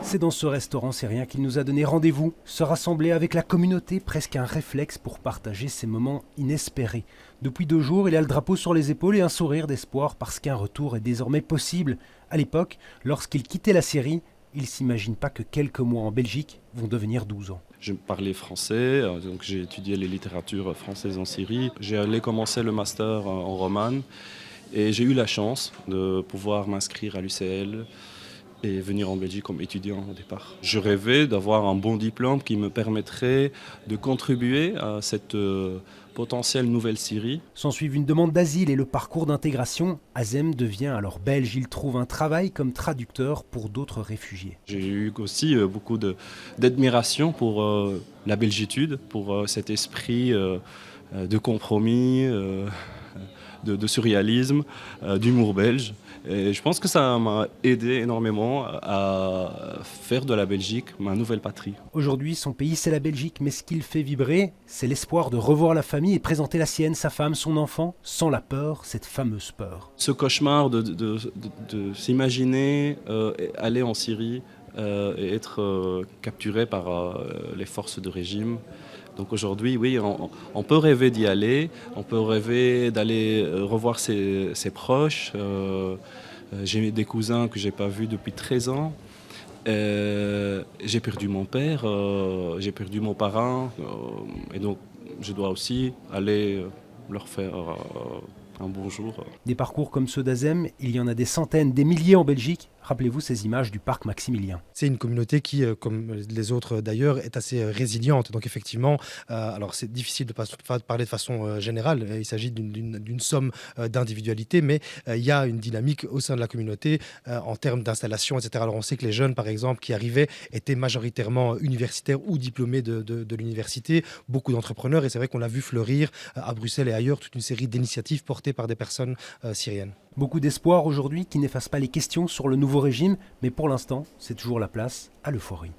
C'est dans ce restaurant syrien qu'il nous a donné rendez-vous. Se rassembler avec la communauté, presque un réflexe pour partager ces moments inespérés. Depuis 2 jours, il a le drapeau sur les épaules et un sourire d'espoir parce qu'un retour est désormais possible. À l'époque, lorsqu'il quittait la Syrie, il ne s'imagine pas que quelques mois en Belgique vont devenir 12 ans. Je parlais français, donc j'ai étudié les littératures françaises en Syrie. J'ai allé commencer le master en romane et j'ai eu la chance de pouvoir m'inscrire à l'UCL et venir en Belgique comme étudiant au départ. Je rêvais d'avoir un bon diplôme qui me permettrait de contribuer à cette potentielle nouvelle Syrie. S'ensuit une demande d'asile et le parcours d'intégration. Azem devient alors belge. Il trouve un travail comme traducteur pour d'autres réfugiés. J'ai eu aussi beaucoup d'admiration pour la belgitude, pour cet esprit de compromis, de surréalisme, d'humour belge. Et je pense que ça m'a aidé énormément à faire de la Belgique ma nouvelle patrie. Aujourd'hui, son pays, c'est la Belgique, mais ce qui le fait vibrer, c'est l'espoir de revoir la famille et présenter la sienne, sa femme, son enfant, sans la peur, cette fameuse peur. Ce cauchemar de s'imaginer aller en Syrie et être capturé par les forces de régime. Donc aujourd'hui, oui, on peut rêver d'y aller, on peut rêver d'aller revoir ses proches. J'ai des cousins que je n'ai pas vus depuis 13 ans. J'ai perdu mon père, j'ai perdu mon parrain. Et donc, je dois aussi aller leur faire un bonjour. Des parcours comme ceux d'Azem, il y en a des centaines, des milliers en Belgique. Rappelez-vous ces images du parc Maximilien. C'est une communauté qui, comme les autres d'ailleurs, est assez résiliente. Donc effectivement, alors c'est difficile de parler de façon générale. Il s'agit d'une somme d'individualités, mais il y a une dynamique au sein de la communauté en termes d'installation, etc. Alors on sait que les jeunes, par exemple, qui arrivaient étaient majoritairement universitaires ou diplômés de l'université, beaucoup d'entrepreneurs, et c'est vrai qu'on a vu fleurir à Bruxelles et ailleurs toute une série d'initiatives portées par des personnes syriennes. Beaucoup d'espoir aujourd'hui qui n'efface pas les questions sur le nouveau régime, mais pour l'instant, c'est toujours la place à l'euphorie.